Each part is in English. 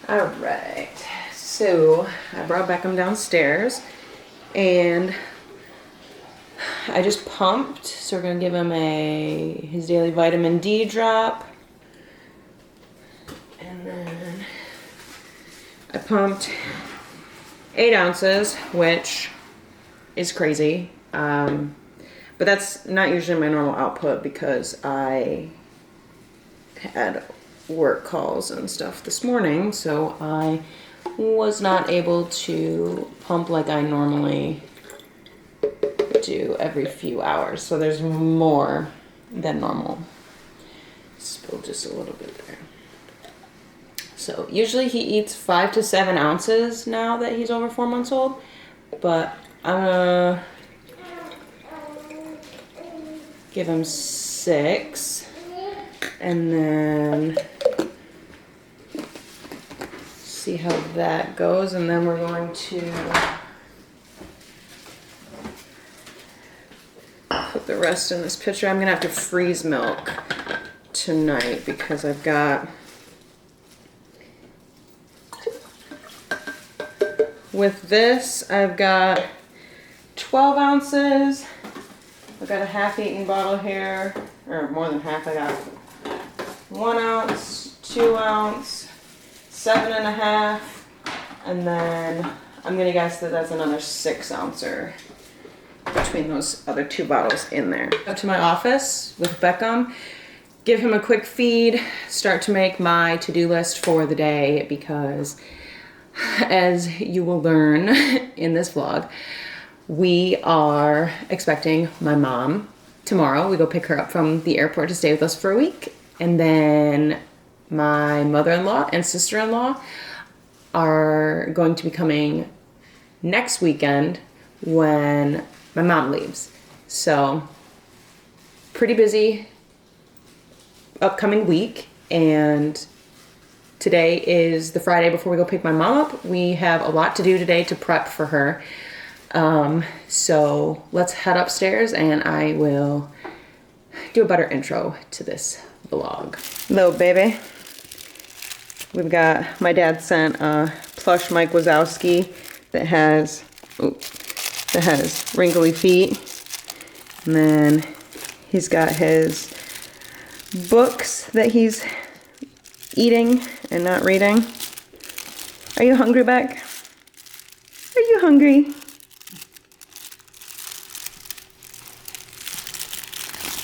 All right, so I brought Beckham downstairs and I just pumped. So we're gonna give him his daily vitamin D drop. And then I pumped 8 ounces, which is crazy. But that's not usually my normal output because I had work calls and stuff this morning, so I was not able to pump like I normally do every few hours. So there's more than normal. Spilled just a little bit there. So usually he eats 5 to 7 ounces now that he's over 4 months old, but I'm gonna give him 6 and then see how that goes, and then we're going to put the rest in this pitcher. I'm gonna have to freeze milk tonight because I've got, with this, I've got 12 ounces. I've got a half-eaten bottle here, or more than half. I got 1 ounce, 2 ounce, 7.5, and then I'm gonna guess that that's another 6 ouncer between those other 2 bottles in there. Go to my office with Beckham, give him a quick feed, start to make my to-do list for the day because, as you will learn in this vlog, we are expecting my mom tomorrow. We go pick her up from the airport to stay with us for a week. And then my mother-in-law and sister-in-law are going to be coming next weekend when my mom leaves. So pretty busy upcoming week, and today is the Friday before we go pick my mom up. We have a lot to do today to prep for her. So let's head upstairs and I will do a better intro to this vlog. Hello, baby. We've got, my dad sent a plush Mike Wazowski that has wrinkly feet. And then he's got his books that he's eating and not reading. Are you hungry, Beck? Are you hungry?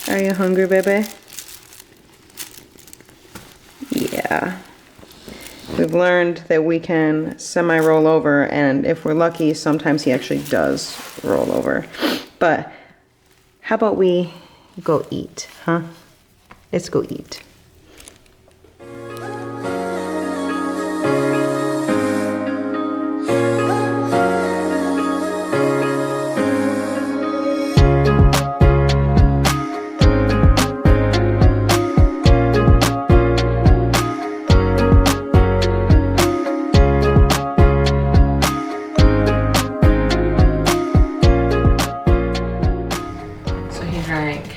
Are you hungry, baby? Yeah. We've learned that we can semi-roll over, and if we're lucky, sometimes he actually does roll over. But how about we go eat, huh? Let's go eat. Drank,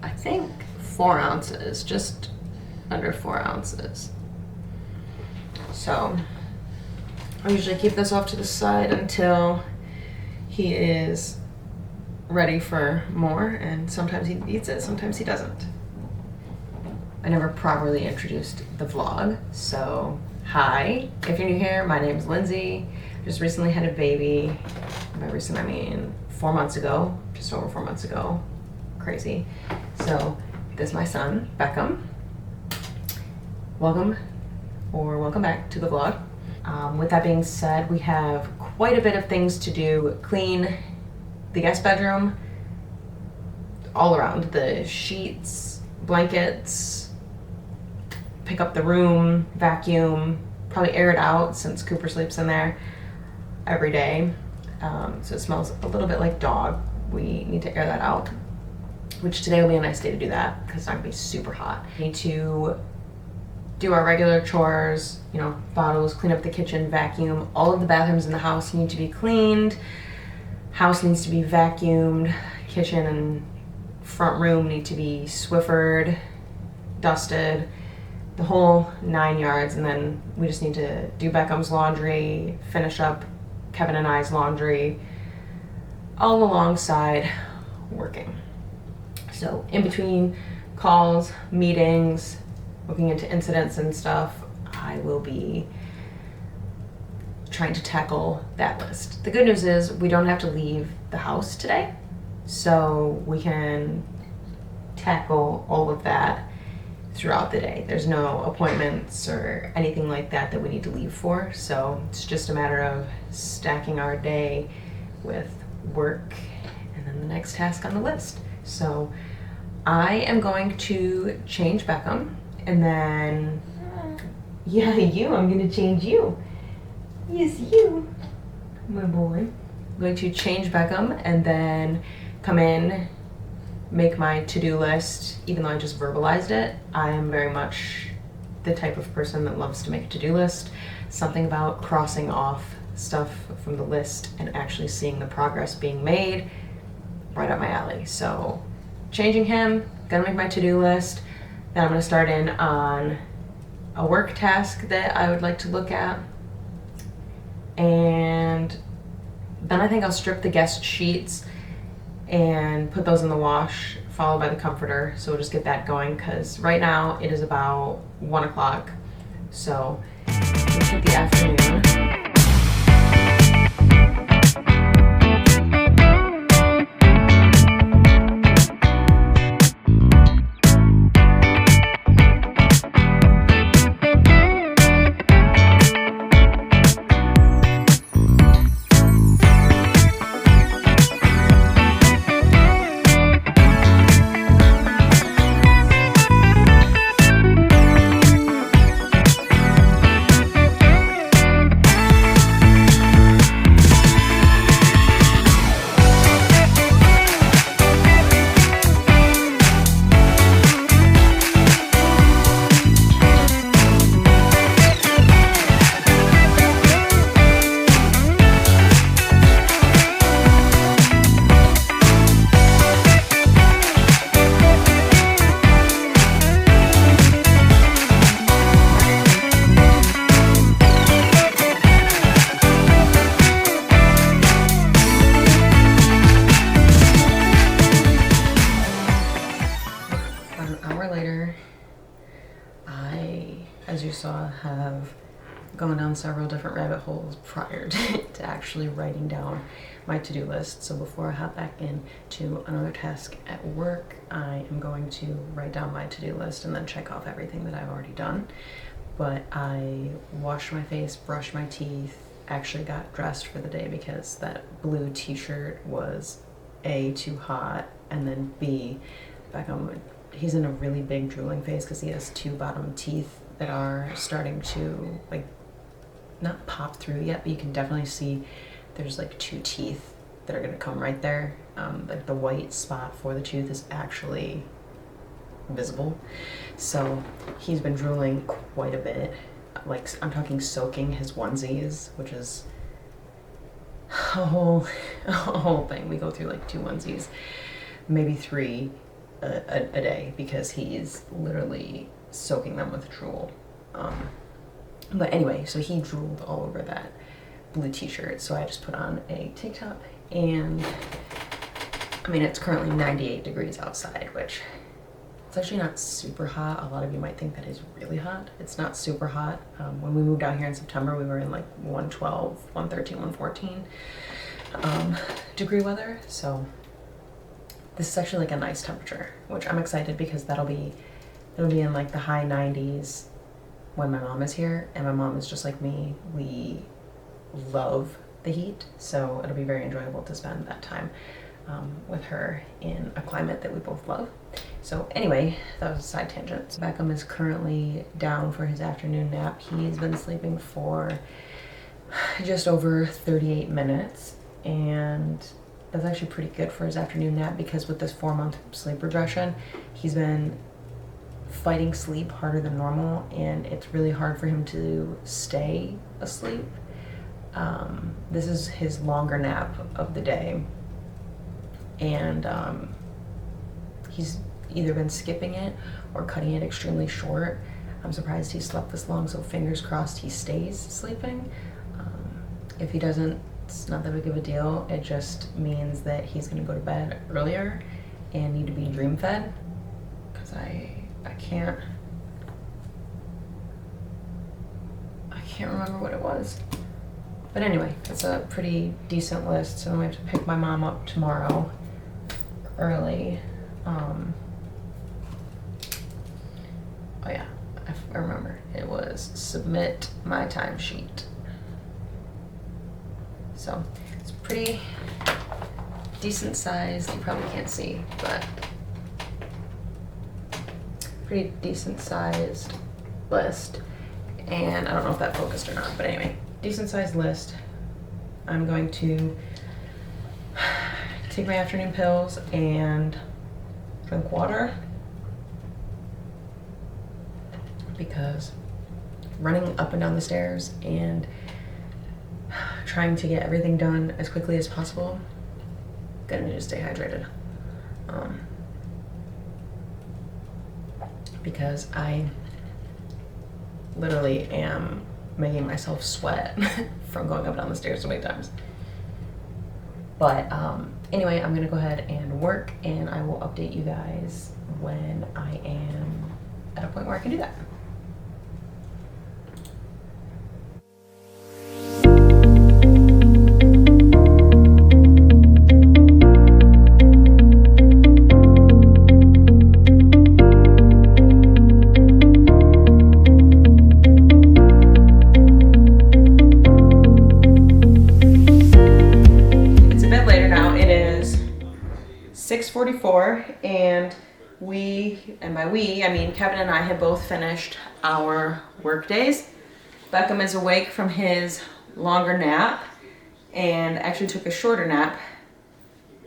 I think 4 ounces, just under 4 ounces. So I usually keep this off to the side until he is ready for more, and sometimes he eats it, sometimes he doesn't. I never properly introduced the vlog, so hi, if you're new here, my name is Lindsay. Just recently had a baby. By recent, I mean 4 months ago, just over 4 months ago. Crazy. So this is my son, Beckham. Welcome back to the vlog. With that being said, we have quite a bit of things to do. Clean the guest bedroom, all around, the sheets, blankets, pick up the room, vacuum, probably air it out since Cooper sleeps in there every day. So it smells a little bit like dog. We need to air that out, which today will be a nice day to do that because it's not gonna be super hot. We need to do our regular chores, you know, bottles, clean up the kitchen, vacuum. All of the bathrooms in the house need to be cleaned. House needs to be vacuumed. Kitchen and front room need to be Swiffered, dusted. the whole 9 yards, and then we just need to do Beckham's laundry, finish up Kevin and I's laundry, all alongside working. So in between calls, meetings, looking into incidents and stuff, I will be trying to tackle that list. The good news is we don't have to leave the house today, so we can tackle all of that throughout the day. There's no appointments or anything like that that we need to leave for, so it's just a matter of stacking our day with work and then the next task on the list. So I am going to change Beckham, and then I'm going to change you. Yes, you, my boy. I'm going to change Beckham and then come in, make my to-do list. Even though I just verbalized it, I am very much the type of person that loves to make a to-do list. Something about crossing off stuff from the list and actually seeing the progress being made, right up my alley. So changing him, gonna make my to-do list. Then I'm gonna start in on a work task that I would like to look at. And then I think I'll strip the guest sheets and put those in the wash, followed by the comforter. So we'll just get that going, because right now it is about 1 o'clock. So we'll hit the afternoon. As you saw, have gone down several different rabbit holes prior to actually writing down my to-do list. So before I hop back into another task at work, I am going to write down my to-do list and then check off everything that I've already done. But I washed my face, brushed my teeth, actually got dressed for the day because that blue t-shirt was A, too hot, and then B, Beckham, he's in a really big drooling phase because he has 2 bottom teeth that are starting to, like, not pop through yet, but you can definitely see there's like 2 teeth that are gonna come right there. Like the white spot for the tooth is actually visible. So he's been drooling quite a bit. Like, I'm talking soaking his onesies, which is a whole thing. We go through like 2 onesies, maybe 3 a day, because he's literally soaking them with drool. But anyway, so he drooled all over that blue t-shirt, so I just put on a tank top, and I mean, it's currently 98 degrees outside, which it's actually not super hot. A lot of you might think that is really hot. It's not super hot. When we moved out here in September, we were in like 112, 113, 114 degree weather, so this is actually like a nice temperature, which I'm excited because it'll be in like the high 90s when my mom is here, and my mom is just like me. We love the heat, so it'll be very enjoyable to spend that time with her in a climate that we both love. So anyway, that was a side tangent. So Beckham is currently down for his afternoon nap. He's been sleeping for just over 38 minutes, and that's actually pretty good for his afternoon nap, because with this 4-month sleep regression, he's been fighting sleep harder than normal, and it's really hard for him to stay asleep. This is his longer nap of the day, and he's either been skipping it or cutting it extremely short. I'm surprised he slept this long, so fingers crossed he stays sleeping. If he doesn't, it's not that big of a deal. It just means that he's gonna go to bed earlier and need to be dream fed, because I can't remember what it was. But anyway, it's a pretty decent list, so we have to pick my mom up tomorrow early. Oh yeah, I remember. It was submit my timesheet. So it's pretty decent sized. You probably can't see, but pretty decent sized list. And I don't know if that focused or not, but anyway, decent sized list. I'm going to take my afternoon pills and drink water, because running up and down the stairs and trying to get everything done as quickly as possible, gonna need to stay hydrated. Because I literally am making myself sweat from going up and down the stairs so many times. But anyway, I'm gonna go ahead and work, and I will update you guys when I am at a point where I can do that. It's a bit later now. It is 6:44, and by we, I mean Kevin and I have both finished our work days. Beckham is awake from his longer nap and actually took a shorter nap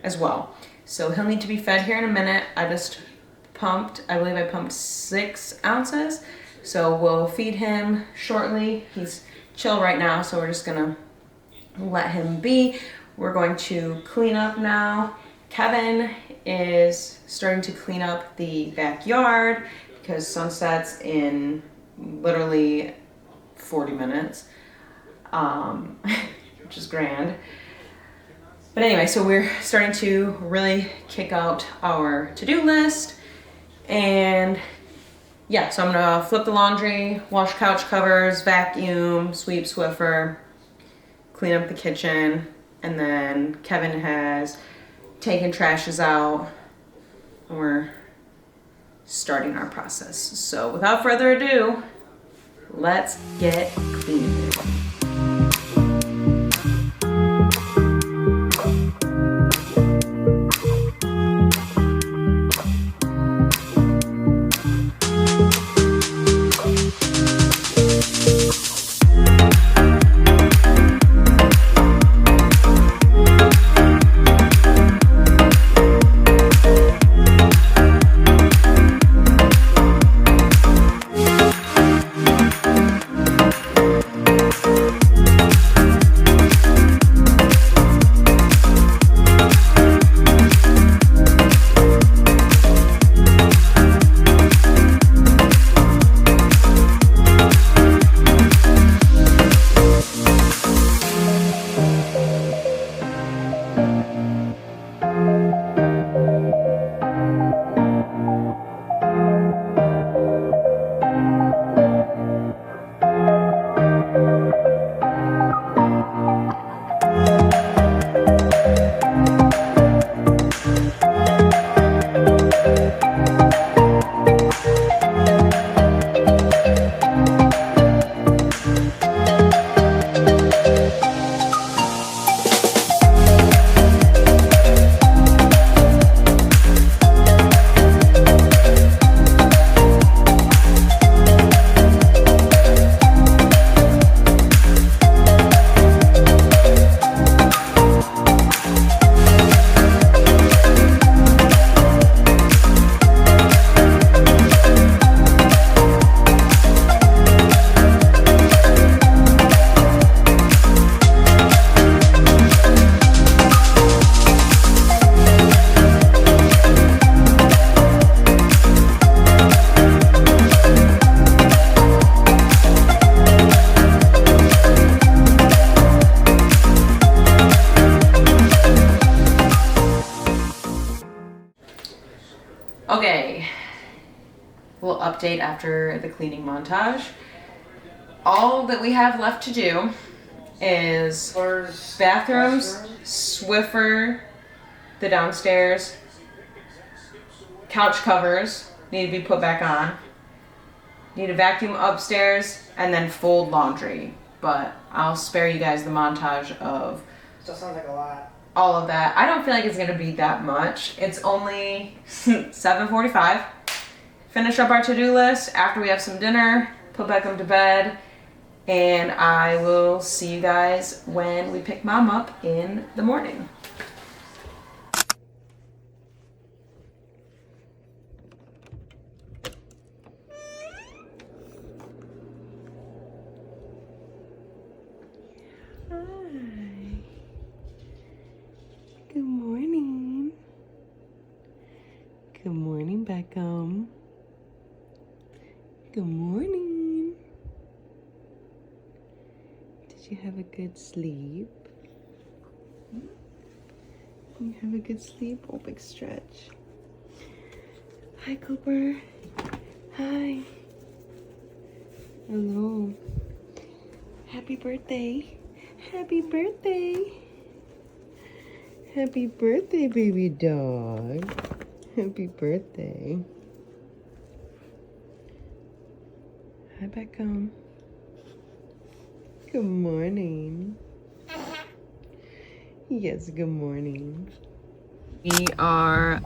as well. So he'll need to be fed here in a minute. I believe I pumped 6 ounces. So we'll feed him shortly. He's chill right now, so we're just gonna let him be. We're going to clean up now. Kevin is starting to clean up the backyard because sunset's in literally 40 minutes, which is grand. But anyway, so we're starting to really kick out our to-do list. And yeah, so I'm gonna flip the laundry, wash couch covers, vacuum, sweep Swiffer, clean up the kitchen, and then Kevin has taken trashes out, and we're starting our process. So without further ado, let's get clean. update after the cleaning montage. All that we have left to do is bathrooms, Swiffer, the downstairs, couch covers need to be put back on. Need to vacuum upstairs and then fold laundry. But I'll spare you guys the montage of Still sounds like a lot. all of that. I don't feel like it's gonna be that much. It's only 7:45. Finish up our to-do list after we have some dinner, put Beckham to bed, and I will see you guys when we pick Mom up in the morning. Good morning. Good morning, Beckham. Good morning. Did you have a good sleep? You have a good sleep? Oh, big stretch. Hi, Cooper. Hi. Hello. Happy birthday. Happy birthday. Happy birthday, baby dog. Happy birthday. Hi, Beckham. Good morning. Yes, good morning. We are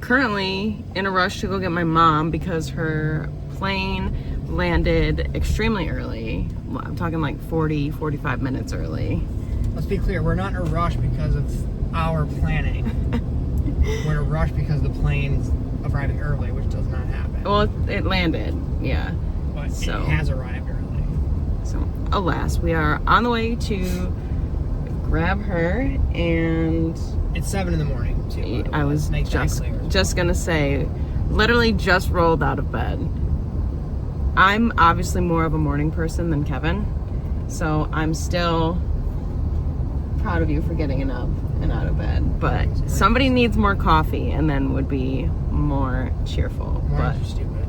currently in a rush to go get my mom because her plane landed extremely early. I'm talking like 45 minutes early. Let's be clear, we're not in a rush because of our planning. We're in a rush because the plane's arriving early, which does not happen. Well, it landed, yeah. But so- it has arrived early. So, alas, we are on the way to grab her, and It's 7 in the morning, too. I was Make that clear. just gonna say, literally just rolled out of bed. I'm obviously more of a morning person than Kevin, so I'm still proud of you for getting up and out of bed. But somebody needs more coffee, and then would be more cheerful. Mornings are stupid.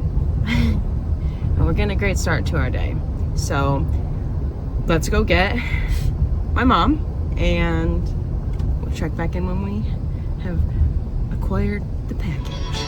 And we're getting a great start to our day. So let's go get my mom, and we'll check back in when we have acquired the package.